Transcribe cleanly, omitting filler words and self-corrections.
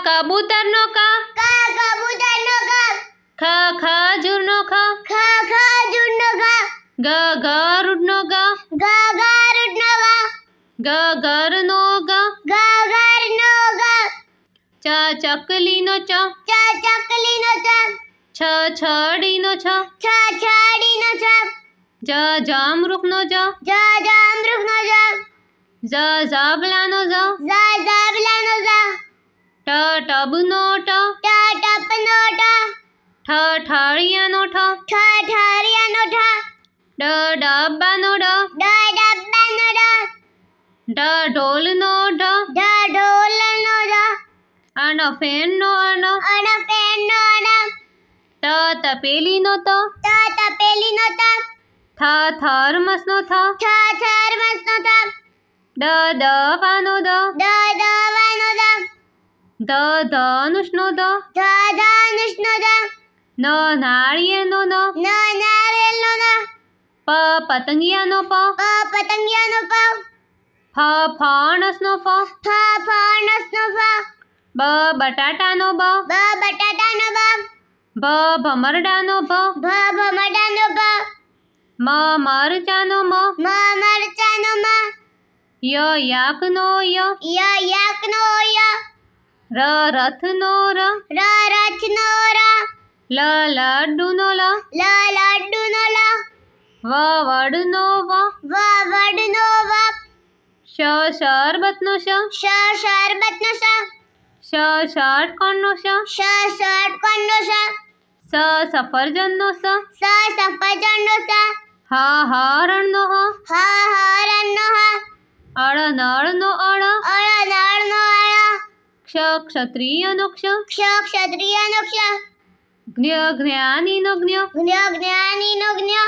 કબૂતરનો કા, કબૂતરનો ક, ખજૂરનો ખ, ખજૂરનો ખ, ગરુડનો ગ, ગરુડનો ગ, ઘરનો ગ, ઘરનો ગ, ચકલીનો ચ, ચકલીનો ચ, છડીનો છ, છડીનો છ, જમરૂખનો જ, જમરૂખનો જ, ઝબલાનો ઝ, ઝબલાનો ઝ, ટબનો ટ, ટપનો ટ, ઠળિયાનો ઠ, ઠઠરિયાનો ઠ, ડબ્બાનો ડ, ડબ્બાનો ડ, ઢોલનો ઢ, ઢોલનો ઢ, ફેનનો અણ, ફેનનો અણ, તપેલીનો ત, તપેલીનો ત, થર્મસનો થ, થર્મસનો થ, દવાનો દ, દવાનો દ, ધનુષનો દ, ધનુષનો દ, નાળિયેરનો ન, નારિયેળનો ન, પતંગિયાનો પ, પતંગિયાનો પ, ફણસનો ફ, ફણસનો ફ, બટાટાનો બ, બટાટાનો બ, ભમરડાનો ભ, ભમરડાનો ભ, મરચાનો મ, મરચાનો મ, યાકનો ય, યાકનો ય, રથનો ર, રથનો ર, લડ્ડુનો લ, લડ્ડુનો લ, વડનો વ, વડનો વ, શરબતનો શ, શરબતનો શ, ષટકોણનો શ, ષટકોણનો શ, સફરજનનો સ, સફરજનનો સ, હરણનો હ, હરણનો હ, અળનળનો અળ, અળનળનો અળ, ક્ષત્રિયનો ક્ષ, ક્ષત્રિયનો ક્ષ, જ્ઞાનીનો જ્ઞ, જ્ઞાનીનો જ્ઞ,